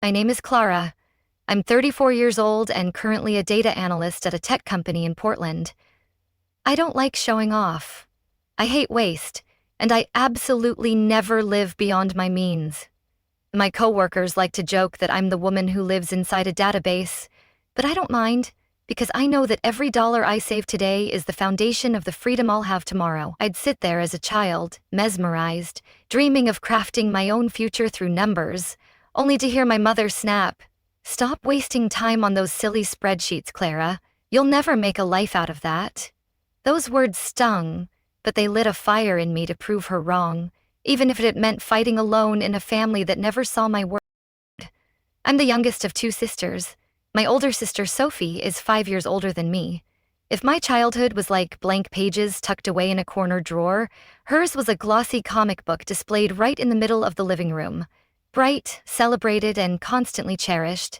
My name is Clara. I'm 34 years old and currently a data analyst at a tech company in Portland. I don't like showing off. I hate waste, and I absolutely never live beyond my means. My coworkers like to joke that I'm the woman who lives inside a database, but I don't mind, because I know that every dollar I save today is the foundation of the freedom I'll have tomorrow. I'd sit there as a child, mesmerized, dreaming of crafting my own future through numbers, only to hear my mother snap, "Stop wasting time on those silly spreadsheets, Clara. You'll never make a life out of that." Those words stung, but they lit a fire in me to prove her wrong, even if it meant fighting alone in a family that never saw my work. I'm the youngest of two sisters. My older sister, Sophie, is 5 years older than me. If my childhood was like blank pages tucked away in a corner drawer, hers was a glossy comic book displayed right in the middle of the living room. Bright, celebrated, and constantly cherished,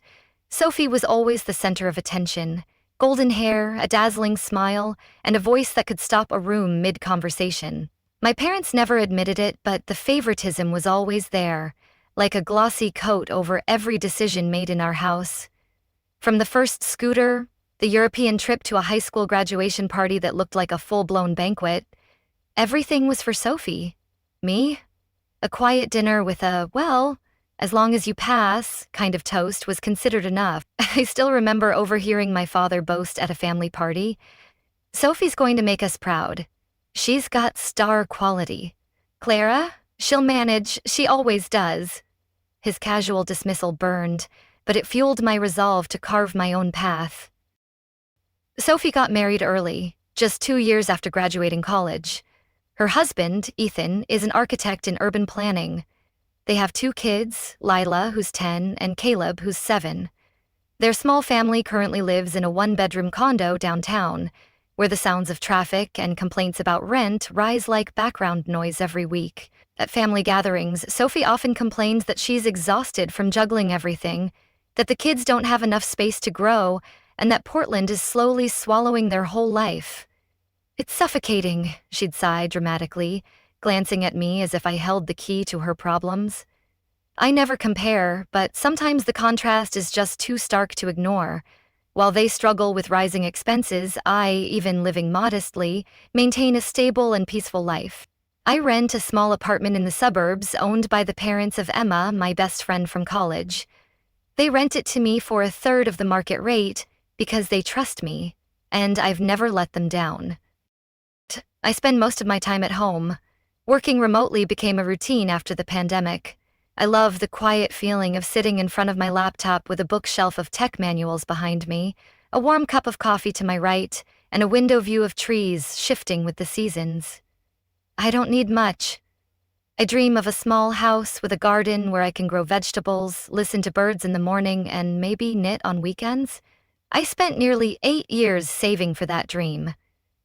Sophie was always the center of attention. Golden hair, a dazzling smile, and a voice that could stop a room mid-conversation. My parents never admitted it, but the favoritism was always there, like a glossy coat over every decision made in our house. From the first scooter, the European trip to a high school graduation party that looked like a full-blown banquet, everything was for Sophie. Me? A quiet dinner with a, well, as long as you pass, kind of toast was considered enough. I still remember overhearing my father boast at a family party, "Sophie's going to make us proud. She's got star quality. Clara, she'll manage, she always does." His casual dismissal burned, but it fueled my resolve to carve my own path. Sophie got married early, just 2 years after graduating college. Her husband, Ethan, is an architect in urban planning. They have 2 kids, Lila, who's 10, and Caleb, who's 7. Their small family currently lives in a 1-bedroom condo downtown, where the sounds of traffic and complaints about rent rise like background noise every week. At family gatherings, Sophie often complains that she's exhausted from juggling everything, that the kids don't have enough space to grow, and that Portland is slowly swallowing their whole life. "It's suffocating," she'd sigh dramatically, glancing at me as if I held the key to her problems. I never compare, but sometimes the contrast is just too stark to ignore. While they struggle with rising expenses, I, even living modestly, maintain a stable and peaceful life. I rent a small apartment in the suburbs owned by the parents of Emma, my best friend from college. They rent it to me for 1/3 of the market rate because they trust me, and I've never let them down. I spend most of my time at home. Working remotely became a routine after the pandemic. I love the quiet feeling of sitting in front of my laptop with a bookshelf of tech manuals behind me, a warm cup of coffee to my right, and a window view of trees shifting with the seasons. I don't need much. I dream of a small house with a garden where I can grow vegetables, listen to birds in the morning, and maybe knit on weekends. I spent nearly 8 years saving for that dream.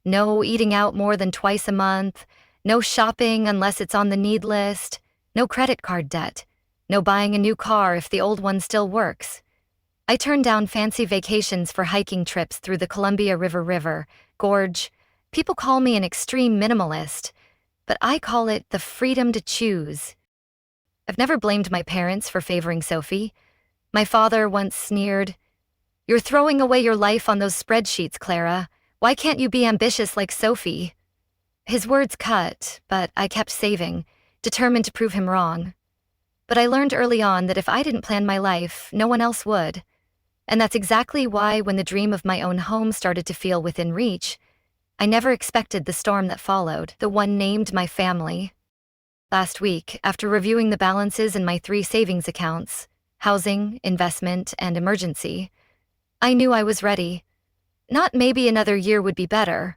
No eating out more than twice a month, no shopping unless it's on the need list, no credit card debt, no buying a new car if the old one still works. I turned down fancy vacations for hiking trips through the Columbia River Gorge. People call me an extreme minimalist, but I call it the freedom to choose. I've never blamed my parents for favoring Sophie. My father once sneered, "You're throwing away your life on those spreadsheets, Clara. Why can't you be ambitious like Sophie?" His words cut, but I kept saving, determined to prove him wrong. But I learned early on that if I didn't plan my life, no one else would. And that's exactly why when the dream of my own home started to feel within reach, I never expected the storm that followed, the one named my family. Last week, after reviewing the balances in my 3 savings accounts, housing, investment, and emergency, I knew I was ready. Not maybe another year would be better.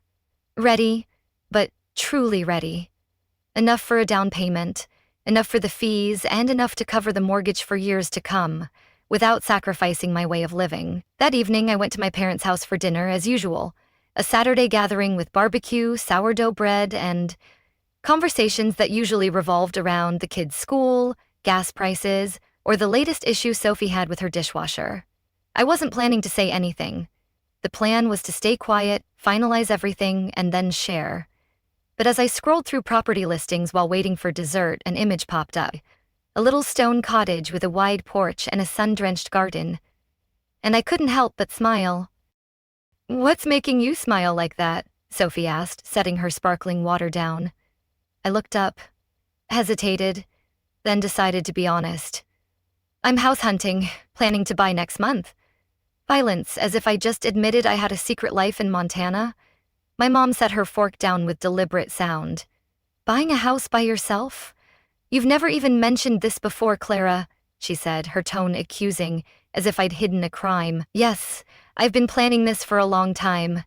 Ready, but truly ready. Enough for a down payment, enough for the fees, and enough to cover the mortgage for years to come, without sacrificing my way of living. That evening, I went to my parents' house for dinner as usual, a Saturday gathering with barbecue, sourdough bread, and conversations that usually revolved around the kids' school, gas prices, or the latest issue Sophie had with her dishwasher. I wasn't planning to say anything. The plan was to stay quiet, finalize everything, and then share. But as I scrolled through property listings while waiting for dessert, an image popped up. a little stone cottage with a wide porch and a sun-drenched garden. And I couldn't help but smile. "What's making you smile like that?" Sophie asked, setting her sparkling water down. I looked up, hesitated, then decided to be honest. "I'm house hunting, planning to buy next month." Silence, as if I just admitted I had a secret life in Montana. My mom set her fork down with deliberate sound. "Buying a house by yourself? You've never even mentioned this before, Clara," she said, her tone accusing, as if I'd hidden a crime. "Yes, I've been planning this for a long time.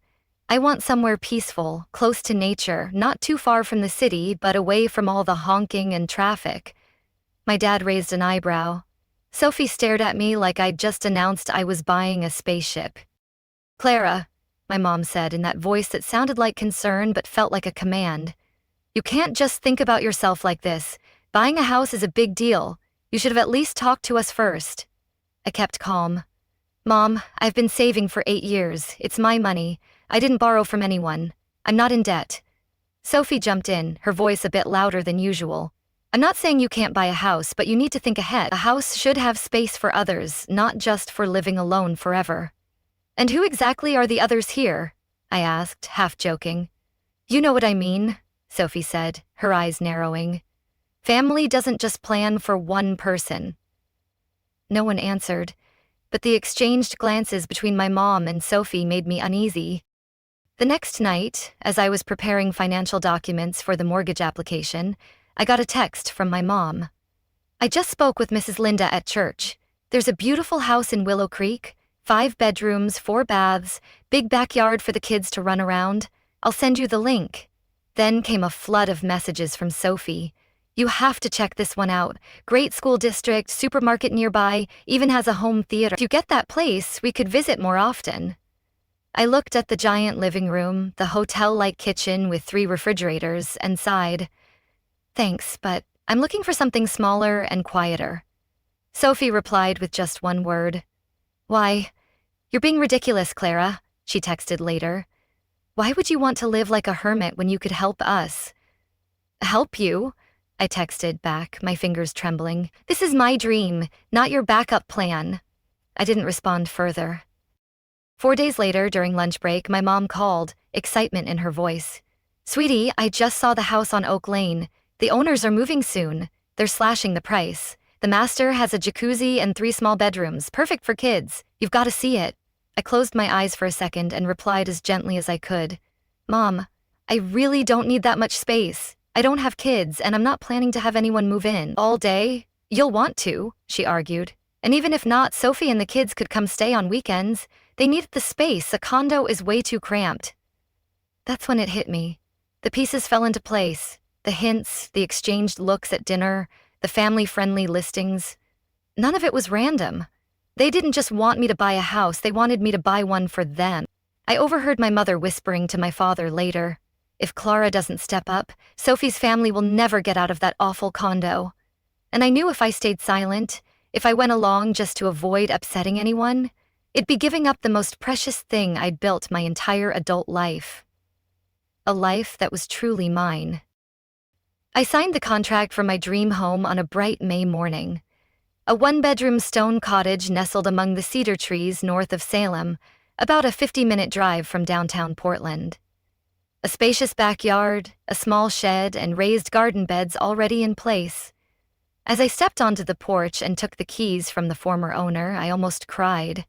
I want somewhere peaceful, close to nature, not too far from the city, but away from all the honking and traffic." My dad raised an eyebrow. Sophie stared at me like I'd just announced I was buying a spaceship. "Clara," my mom said in that voice that sounded like concern but felt like a command, "you can't just think about yourself like this. Buying a house is a big deal. You should have at least talked to us first." I kept calm. "Mom, I've been saving for 8 years. It's my money. I didn't borrow from anyone. I'm not in debt." Sophie jumped in, her voice a bit louder than usual. "I'm not saying you can't buy a house, but you need to think ahead. A house should have space for others, not just for living alone forever." "And who exactly are the others here?" I asked, half joking. "You know what I mean," Sophie said, her eyes narrowing. "Family doesn't just plan for one person." No one answered, but the exchanged glances between my mom and Sophie made me uneasy. The next night, as I was preparing financial documents for the mortgage application, I got a text from my mom. "I just spoke with Mrs. Linda at church. There's a beautiful house in Willow Creek, 5 bedrooms, 4 baths, big backyard for the kids to run around. I'll send you the link." Then came a flood of messages from Sophie. "You have to check this one out. Great school district, supermarket nearby, even has a home theater. If you get that place, we could visit more often." I looked at the giant living room, the hotel-like kitchen with 3 refrigerators, and sighed. "Thanks, but I'm looking for something smaller and quieter." Sophie replied with just one word. "Why, you're being ridiculous, Clara," she texted later. "Why would you want to live like a hermit when you could help us?" "Help you?" I texted back, my fingers trembling. "This is my dream, not your backup plan." I didn't respond further. 4 days later, during lunch break, my mom called, excitement in her voice. "Sweetie, I just saw the house on Oak Lane. The owners are moving soon. They're slashing the price. The master has a jacuzzi and 3 small bedrooms, perfect for kids. You've got to see it." I closed my eyes for a second and replied as gently as I could. "Mom, I really don't need that much space. I don't have kids, and I'm not planning to have anyone move in all day." "You'll want to," she argued. "And even if not, Sophie and the kids could come stay on weekends. They needed the space. A condo is way too cramped." That's when it hit me. The pieces fell into place. The hints, the exchanged looks at dinner, the family-friendly listings. None of it was random. They didn't just want me to buy a house, they wanted me to buy one for them. I overheard my mother whispering to my father later, "If Clara doesn't step up, Sophie's family will never get out of that awful condo." And I knew if I stayed silent, if I went along just to avoid upsetting anyone, it'd be giving up the most precious thing I'd built my entire adult life. A life that was truly mine. I signed the contract for my dream home on a bright May morning. A 1-bedroom stone cottage nestled among the cedar trees north of Salem, about a 50-minute drive from downtown Portland. A spacious backyard, a small shed, and raised garden beds already in place. As I stepped onto the porch and took the keys from the former owner, I almost cried.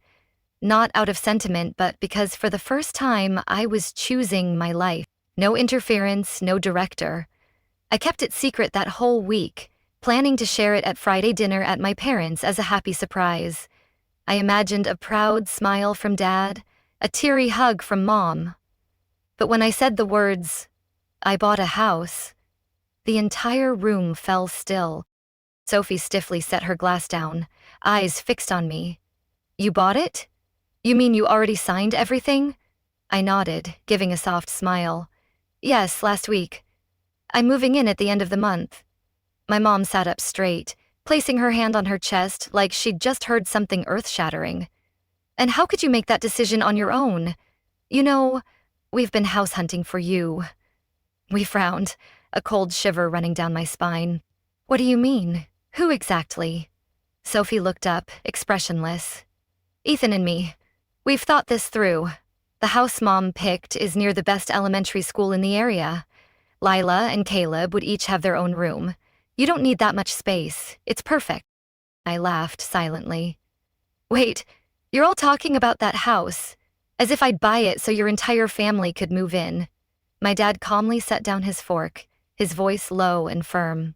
Not out of sentiment, but because for the first time I was choosing my life. No interference, no director. I kept it secret that whole week, planning to share it at Friday dinner at my parents' as a happy surprise. I imagined a proud smile from Dad, a teary hug from Mom. But when I said the words, "I bought a house," the entire room fell still. Sophie stiffly set her glass down, eyes fixed on me. "You bought it? You mean you already signed everything?" I nodded, giving a soft smile. "Yes, last week. I'm moving in at the end of the month." My mom sat up straight, placing her hand on her chest like she'd just heard something earth-shattering. "And how could you make that decision on your own? You know, we've been house hunting for you." We frowned, a cold shiver running down my spine. "What do you mean?" Who exactly? Sophie looked up, expressionless. Ethan and me. We've thought this through. The house Mom picked is near the best elementary school in the area. Lila and Caleb would each have their own room. You don't need that much space. It's perfect. I laughed silently. Wait, you're all talking about that house, as if I'd buy it so your entire family could move in. My dad calmly set down his fork, his voice low and firm.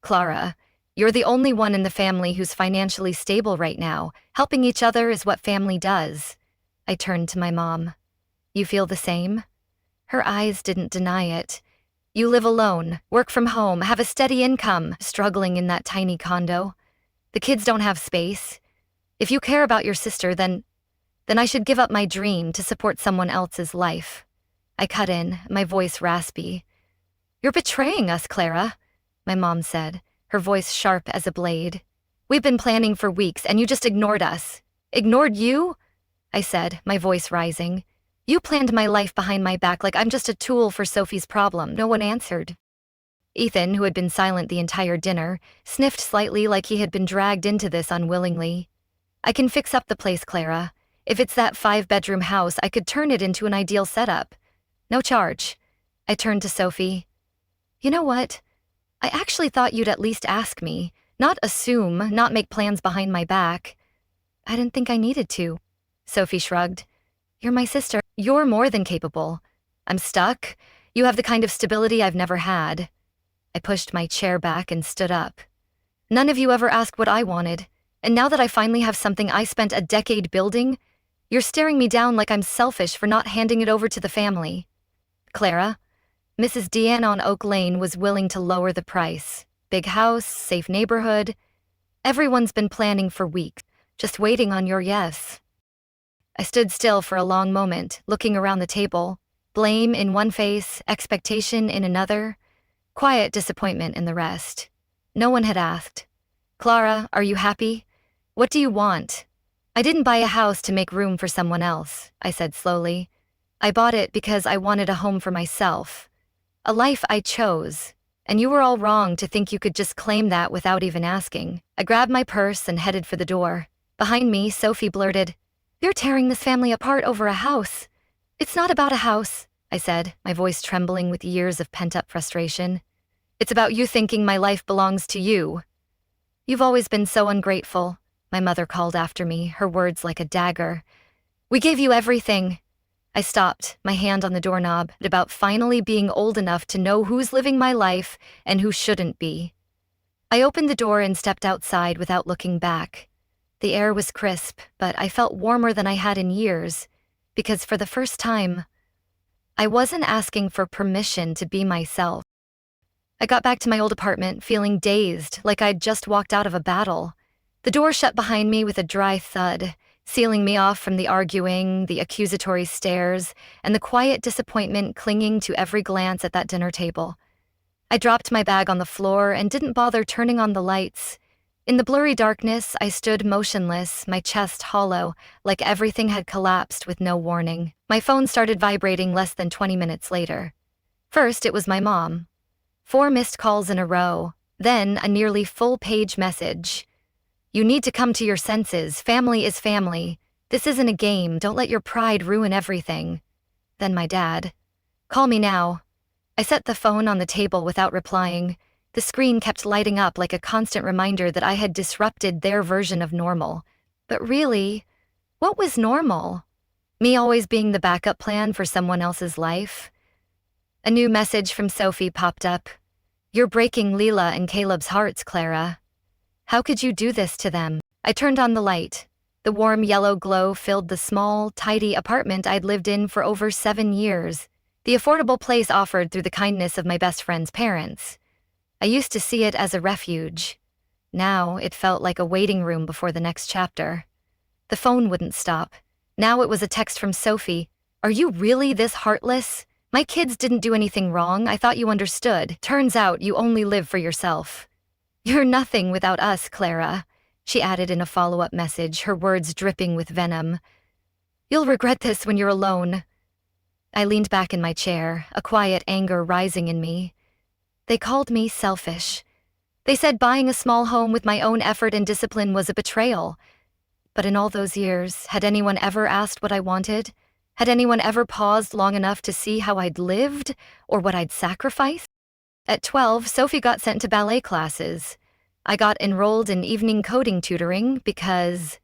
Clara, you're the only one in the family who's financially stable right now. Helping each other is what family does. I turned to my mom. You feel the same? Her eyes didn't deny it. You live alone, work from home, have a steady income, struggling in that tiny condo. The kids don't have space. If you care about your sister, then I should give up my dream to support someone else's life. I cut in, my voice raspy. You're betraying us, Clara, my mom said, her voice sharp as a blade. We've been planning for weeks and you just ignored us. Ignored you? I said, my voice rising. You planned my life behind my back like I'm just a tool for Sophie's problem. No one answered. Ethan, who had been silent the entire dinner, sniffed slightly like he had been dragged into this unwillingly. I can fix up the place, Clara. If it's that 5-bedroom house, I could turn it into an ideal setup. No charge. I turned to Sophie. You know what? I actually thought you'd at least ask me, not assume, not make plans behind my back. I didn't think I needed to. Sophie shrugged. You're my sister. You're more than capable. I'm stuck. You have the kind of stability I've never had. I pushed my chair back and stood up. None of you ever asked what I wanted, and now that I finally have something I spent a decade building, you're staring me down like I'm selfish for not handing it over to the family. Clara, Mrs. Deanne on Oak Lane was willing to lower the price. Big house, safe neighborhood. Everyone's been planning for weeks, just waiting on your yes. I stood still for a long moment, looking around the table. Blame in one face, expectation in another, quiet disappointment in the rest. No one had asked. Clara, are you happy? What do you want? I didn't buy a house to make room for someone else, I said slowly. I bought it because I wanted a home for myself. A life I chose. And you were all wrong to think you could just claim that without even asking. I grabbed my purse and headed for the door. Behind me, Sophie blurted, You're tearing this family apart over a house. It's not about a house, I said, my voice trembling with years of pent-up frustration. It's about you thinking my life belongs to you. You've always been so ungrateful, my mother called after me, her words like a dagger. We gave you everything. I stopped, my hand on the doorknob, about finally being old enough to know who's living my life and who shouldn't be. I opened the door and stepped outside without looking back. The air was crisp, but I felt warmer than I had in years, because for the first time, I wasn't asking for permission to be myself. I got back to my old apartment feeling dazed, like I'd just walked out of a battle. The door shut behind me with a dry thud, sealing me off from the arguing, the accusatory stares, and the quiet disappointment clinging to every glance at that dinner table. I dropped my bag on the floor and didn't bother turning on the lights. In the blurry darkness, I stood motionless, my chest hollow, like everything had collapsed with no warning. My phone started vibrating less than 20 minutes later. First, it was my mom. 4 missed calls in a row, then a nearly full-page message. You need to come to your senses. Family is family. This isn't a game. Don't let your pride ruin everything. Then my dad. Call me now. I set the phone on the table without replying. The screen kept lighting up like a constant reminder that I had disrupted their version of normal. But really, what was normal? Me always being the backup plan for someone else's life? A new message from Sophie popped up. You're breaking Lila and Caleb's hearts, Clara. How could you do this to them? I turned on the light. The warm yellow glow filled the small, tidy apartment I'd lived in for over 7 years, the affordable place offered through the kindness of my best friend's parents. I used to see it as a refuge. Now it felt like a waiting room before the next chapter. The phone wouldn't stop. Now it was a text from Sophie. Are you really this heartless? My kids didn't do anything wrong. I thought you understood. Turns out you only live for yourself. You're nothing without us, Clara, she added in a follow-up message, her words dripping with venom. You'll regret this when you're alone. I leaned back in my chair, a quiet anger rising in me. They called me selfish. They said buying a small home with my own effort and discipline was a betrayal. But in all those years, had anyone ever asked what I wanted? Had anyone ever paused long enough to see how I'd lived or what I'd sacrificed? At 12, Sophie got sent to ballet classes. I got enrolled in evening coding tutoring because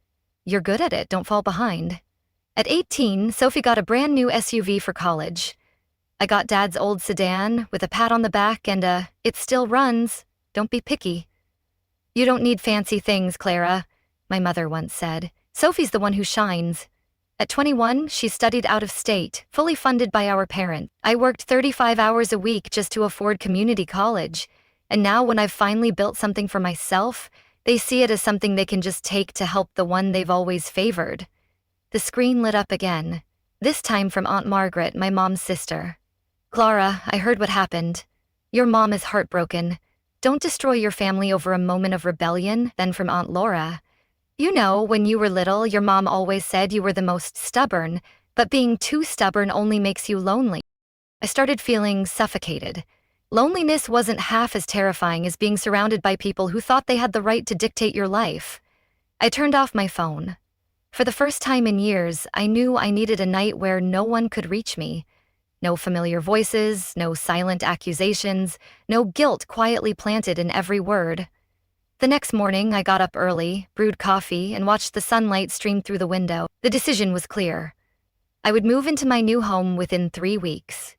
you're good at it, don't fall behind. At 18, Sophie got a brand new SUV for college. I got Dad's old sedan with a pat on the back and a, "It still runs, don't be picky." "You don't need fancy things, Clara," my mother once said. "Sophie's the one who shines." At 21, she studied out of state, fully funded by our parent. I worked 35 hours a week just to afford community college. And now when I've finally built something for myself, they see it as something they can just take to help the one they've always favored. The screen lit up again, this time from Aunt Margaret, my mom's sister. "Clara, I heard what happened. Your mom is heartbroken. Don't destroy your family over a moment of rebellion." Then from Aunt Laura. "You know, when you were little, your mom always said you were the most stubborn, but being too stubborn only makes you lonely." I started feeling suffocated. Loneliness wasn't half as terrifying as being surrounded by people who thought they had the right to dictate your life. I turned off my phone. For the first time in years, I knew I needed a night where no one could reach me. No familiar voices, no silent accusations, no guilt quietly planted in every word. The next morning, I got up early, brewed coffee, and watched the sunlight stream through the window. The decision was clear. I would move into my new home within 3 weeks.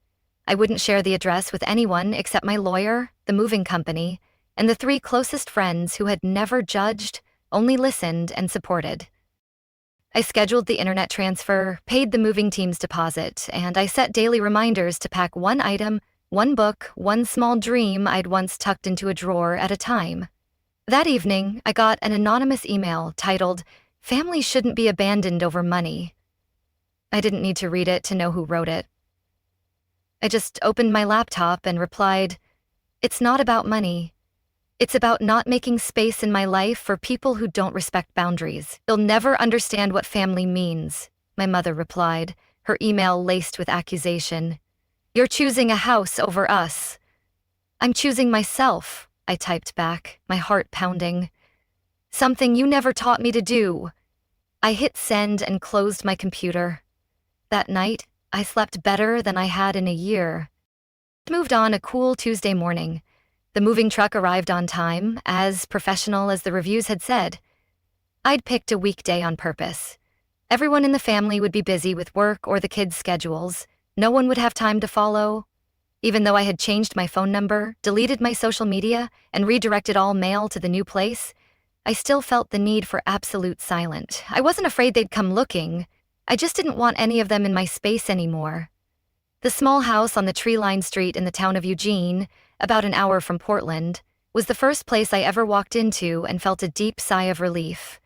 I wouldn't share the address with anyone except my lawyer, the moving company, and the 3 closest friends who had never judged, only listened and supported. I scheduled the internet transfer, paid the moving team's deposit, and I set daily reminders to pack one item, one book, one small dream I'd once tucked into a drawer at a time. That evening, I got an anonymous email titled, "Families Shouldn't Be Abandoned Over Money." I didn't need to read it to know who wrote it. I just opened my laptop and replied, "It's not about money. It's about not making space in my life for people who don't respect boundaries. You'll never understand what family means," my mother replied, her email laced with accusation. "You're choosing a house over us." "I'm choosing myself," I typed back, my heart pounding. "Something you never taught me to do." I hit send and closed my computer. That night, I slept better than I had in a year. Moved on a cool Tuesday morning. The moving truck arrived on time, as professional as the reviews had said. I'd picked a weekday on purpose. Everyone in the family would be busy with work or the kids' schedules. No one would have time to follow. Even though I had changed my phone number, deleted my social media, and redirected all mail to the new place, I still felt the need for absolute silence. I wasn't afraid they'd come looking. I just didn't want any of them in my space anymore. The small house on the tree-lined street in the town of Eugene, about an hour from Portland, was the first place I ever walked into and felt a deep sigh of relief.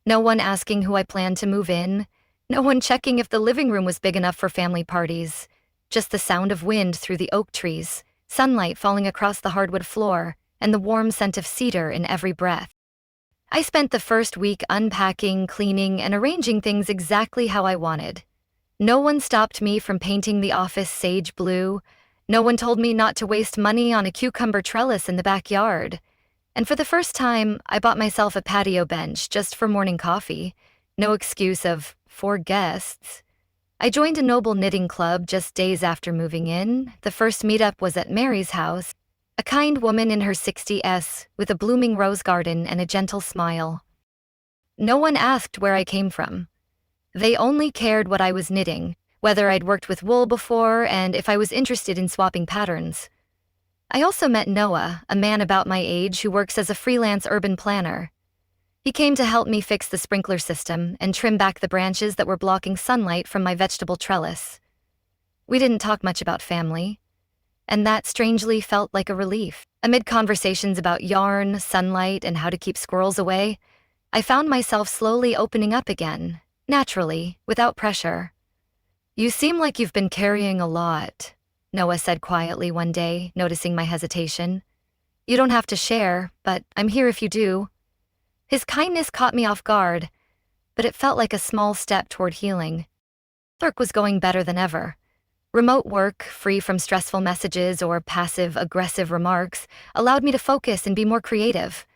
No one asking who I planned to move in, no one checking if the living room was big enough for family parties, just the sound of wind through the oak trees, sunlight falling across the hardwood floor, and the warm scent of cedar in every breath. I spent the first week unpacking, cleaning, and arranging things exactly how I wanted. No one stopped me from painting the office sage blue. No one told me not to waste money on a cucumber trellis in the backyard. And for the first time, I bought myself a patio bench just for morning coffee. No excuse of 4 guests. I joined a noble knitting club just days after moving in. The first meetup was at Mary's house, a kind woman in her 60s with a blooming rose garden and a gentle smile. No one asked where I came from. They only cared what I was knitting, whether I'd worked with wool before, and if I was interested in swapping patterns. I also met Noah, a man about my age who works as a freelance urban planner. He came to help me fix the sprinkler system and trim back the branches that were blocking sunlight from my vegetable trellis. We didn't talk much about family, and that strangely felt like a relief. Amid conversations about yarn, sunlight, and how to keep squirrels away, I found myself slowly opening up again, naturally, without pressure. "You seem like you've been carrying a lot," Noah said quietly one day, noticing my hesitation. "You don't have to share, but I'm here if you do." His kindness caught me off guard, but it felt like a small step toward healing. Work was going better than ever. Remote work, free from stressful messages or passive-aggressive remarks, allowed me to focus and be more creative.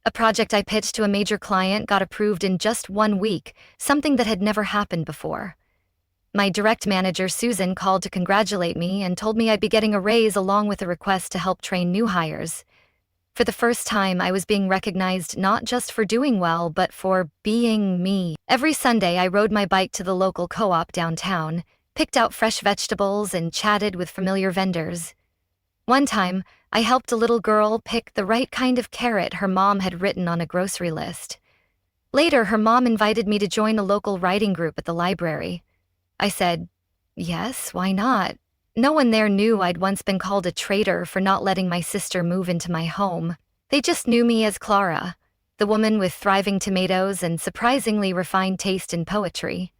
A project I pitched to a major client got approved in just 1 week, something that had never happened before. My direct manager, Susan, called to congratulate me and told me I'd be getting a raise along with a request to help train new hires. For the first time, I was being recognized not just for doing well, but for being me. Every Sunday, I rode my bike to the local co-op downtown, picked out fresh vegetables, and chatted with familiar vendors. One time, I helped a little girl pick the right kind of carrot her mom had written on a grocery list. Later, her mom invited me to join a local writing group at the library. I said, yes, why not? No one there knew I'd once been called a traitor for not letting my sister move into my home. They just knew me as Clara, the woman with thriving tomatoes and surprisingly refined taste in poetry.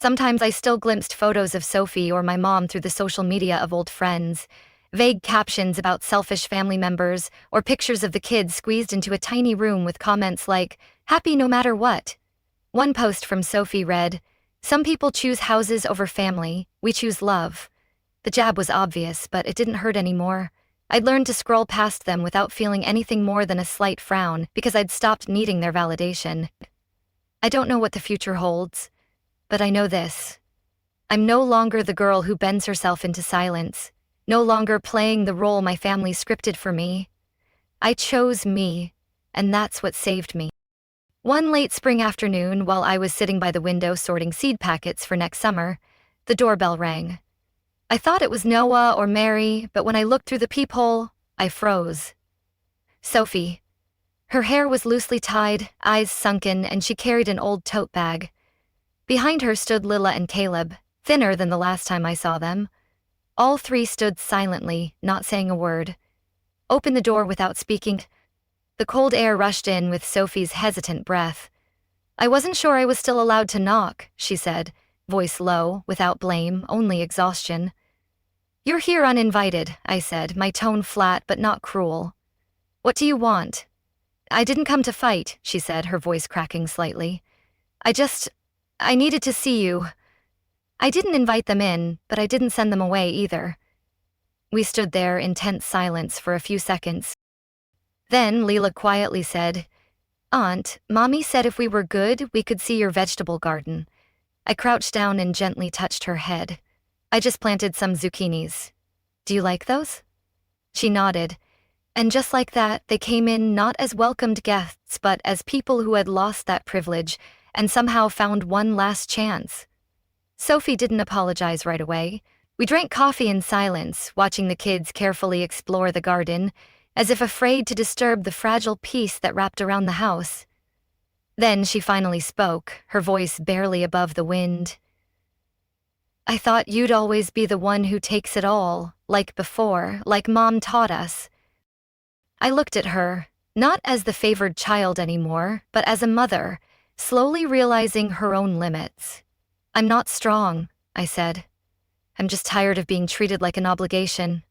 Sometimes I still glimpsed photos of Sophie or my mom through the social media of old friends, vague captions about selfish family members, or pictures of the kids squeezed into a tiny room with comments like, happy no matter what. One post from Sophie read, some people choose houses over family, we choose love. The jab was obvious, but it didn't hurt anymore. I'd learned to scroll past them without feeling anything more than a slight frown because I'd stopped needing their validation. I don't know what the future holds, but I know this. I'm no longer the girl who bends herself into silence, no longer playing the role my family scripted for me. I chose me, and that's what saved me. One late spring afternoon, while I was sitting by the window sorting seed packets for next summer, the doorbell rang. I thought it was Noah or Mary, but when I looked through the peephole, I froze. Sophie. Her hair was loosely tied, eyes sunken, and she carried an old tote bag. Behind her stood Lila and Caleb, thinner than the last time I saw them. All three stood silently, not saying a word. Opened the door without speaking. The cold air rushed in with Sophie's hesitant breath. I wasn't sure I was still allowed to knock, she said, voice low, without blame, only exhaustion. You're here uninvited, I said, my tone flat but not cruel. What do you want? I didn't come to fight, she said, her voice cracking slightly. I needed to see you. I didn't invite them in, but I didn't send them away either. We stood there in tense silence for a few seconds. Then Leela quietly said, Aunt, Mommy said if we were good, we could see your vegetable garden. I crouched down and gently touched her head. I just planted some zucchinis. Do you like those? She nodded, and just like that, they came in not as welcomed guests, but as people who had lost that privilege and somehow found one last chance. Sophie didn't apologize right away. We drank coffee in silence, watching the kids carefully explore the garden, as if afraid to disturb the fragile peace that wrapped around the house. Then she finally spoke, her voice barely above the wind. I thought you'd always be the one who takes it all, like before, like Mom taught us. I looked at her, not as the favored child anymore, but as a mother, slowly realizing her own limits. I'm not strong, I said. I'm just tired of being treated like an obligation.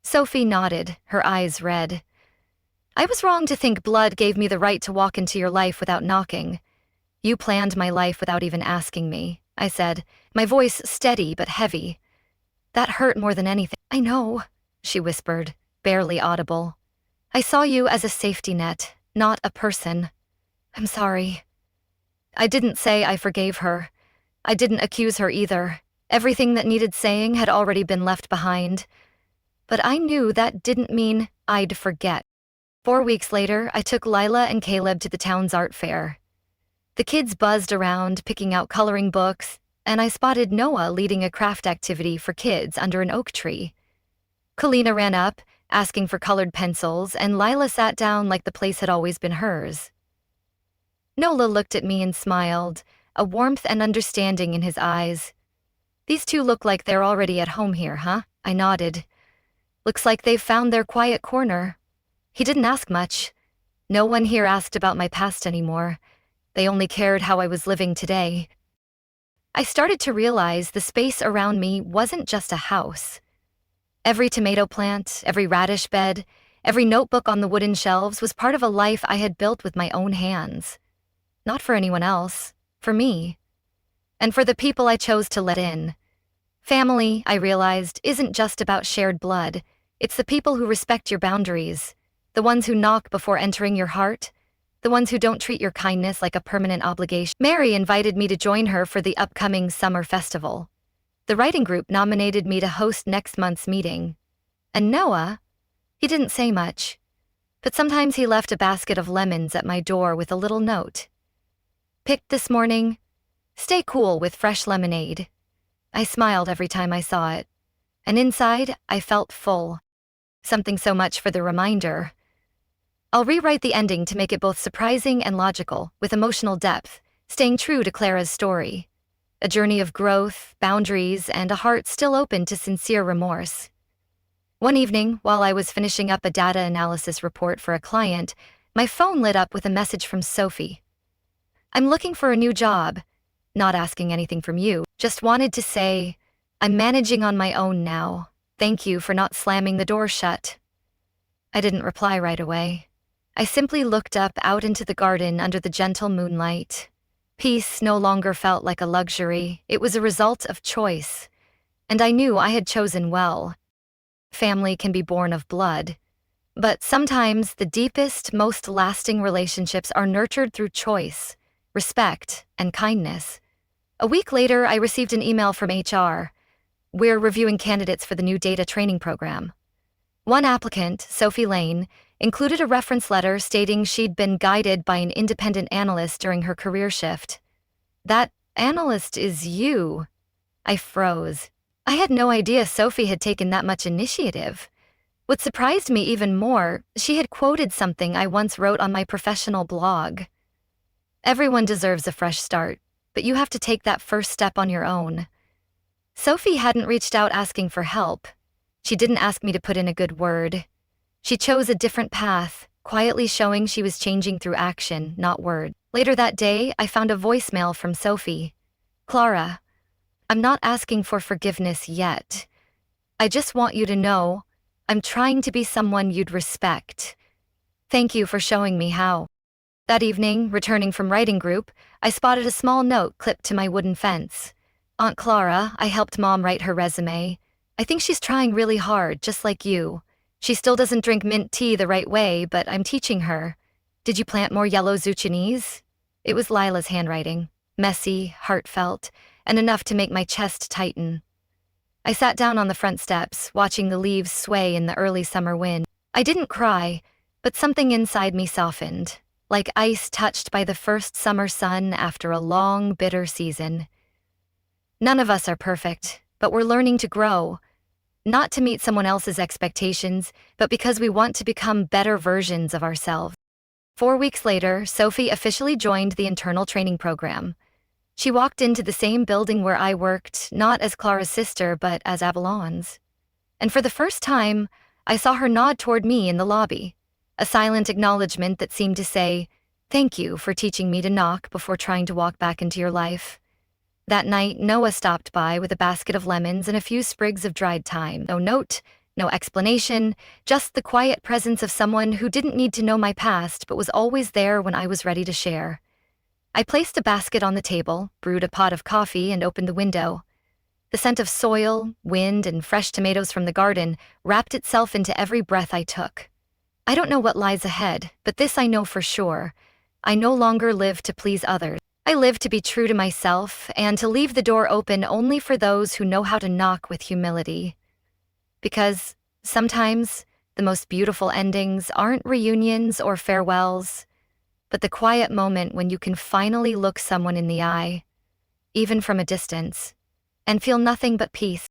Sophie nodded, her eyes red. I was wrong to think blood gave me the right to walk into your life without knocking. You planned my life without even asking me, I said, my voice steady but heavy. That hurt more than anything. I know, she whispered, barely audible. I saw you as a safety net, not a person. I'm sorry. I didn't say I forgave her. I didn't accuse her either. Everything that needed saying had already been left behind. But I knew that didn't mean I'd forget. 4 weeks later, I took Lila and Caleb to the town's art fair. The kids buzzed around, picking out coloring books, and I spotted Noah leading a craft activity for kids under an oak tree. Kalina ran up, asking for colored pencils, and Lila sat down like the place had always been hers. Noah looked at me and smiled, a warmth and understanding in his eyes. These two look like they're already at home here, huh? I nodded. Looks like they've found their quiet corner. He didn't ask much. No one here asked about my past anymore. They only cared how I was living today. I started to realize the space around me wasn't just a house. Every tomato plant, every radish bed, every notebook on the wooden shelves was part of a life I had built with my own hands. Not for anyone else, for me. And for the people I chose to let in. Family, I realized, isn't just about shared blood. It's the people who respect your boundaries, the ones who knock before entering your heart, the ones who don't treat your kindness like a permanent obligation. Mary invited me to join her for the upcoming summer festival. The writing group nominated me to host next month's meeting. And Noah, he didn't say much, but sometimes he left a basket of lemons at my door with a little note. Picked this morning, stay cool with fresh lemonade. I smiled every time I saw it, and inside, I felt full. Something so much for the reminder. I'll rewrite the ending to make it both surprising and logical, with emotional depth, staying true to Clara's story. A journey of growth, boundaries, and a heart still open to sincere remorse. One evening, while I was finishing up a data analysis report for a client, my phone lit up with a message from Sophie. I'm looking for a new job. Not asking anything from you, just wanted to say, I'm managing on my own now. Thank you for not slamming the door shut. I didn't reply right away. I simply looked up out into the garden under the gentle moonlight. Peace no longer felt like a luxury, it was a result of choice. And I knew I had chosen well. Family can be born of blood, but sometimes the deepest, most lasting relationships are nurtured through choice, respect, and kindness. A week later, I received an email from HR. We're reviewing candidates for the new data training program. One applicant, Sophie Lane, included a reference letter stating she'd been guided by an independent analyst during her career shift. That analyst is you. I froze. I had no idea Sophie had taken that much initiative. What surprised me even more, she had quoted something I once wrote on my professional blog. Everyone deserves a fresh start, but you have to take that first step on your own. Sophie hadn't reached out asking for help. She didn't ask me to put in a good word. She chose a different path, quietly showing she was changing through action, not word. Later that day, I found a voicemail from Sophie. Clara, I'm not asking for forgiveness yet. I just want you to know, I'm trying to be someone you'd respect. Thank you for showing me how. That evening, returning from writing group, I spotted a small note clipped to my wooden fence. Aunt Clara, I helped Mom write her resume. I think she's trying really hard, just like you. She still doesn't drink mint tea the right way, but I'm teaching her. Did you plant more yellow zucchinis? It was Lila's handwriting, messy, heartfelt, and enough to make my chest tighten. I sat down on the front steps, watching the leaves sway in the early summer wind. I didn't cry, but something inside me softened, like ice touched by the first summer sun after a long, bitter season. None of us are perfect, but we're learning to grow. Not to meet someone else's expectations, but because we want to become better versions of ourselves. 4 weeks later, Sophie officially joined the internal training program. She walked into the same building where I worked, not as Clara's sister, but as Avalon's. And for the first time, I saw her nod toward me in the lobby, a silent acknowledgement that seemed to say, "Thank you for teaching me to knock before trying to walk back into your life." That night, Noah stopped by with a basket of lemons and a few sprigs of dried thyme. No note, no explanation, just the quiet presence of someone who didn't need to know my past but was always there when I was ready to share. I placed a basket on the table, brewed a pot of coffee, and opened the window. The scent of soil, wind, and fresh tomatoes from the garden wrapped itself into every breath I took. I don't know what lies ahead, but this I know for sure. I no longer live to please others. I live to be true to myself and to leave the door open only for those who know how to knock with humility. Because sometimes the most beautiful endings aren't reunions or farewells, but the quiet moment when you can finally look someone in the eye, even from a distance, and feel nothing but peace.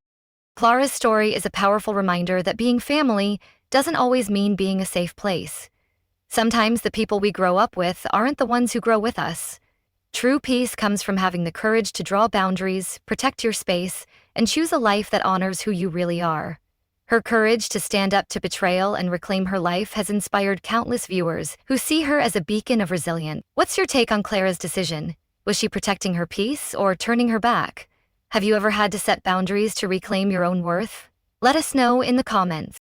Clara's story is a powerful reminder that being family doesn't always mean being a safe place. Sometimes the people we grow up with aren't the ones who grow with us. True peace comes from having the courage to draw boundaries, protect your space, and choose a life that honors who you really are. Her courage to stand up to betrayal and reclaim her life has inspired countless viewers who see her as a beacon of resilience. What's your take on Clara's decision? Was she protecting her peace or turning her back? Have you ever had to set boundaries to reclaim your own worth? Let us know in the comments.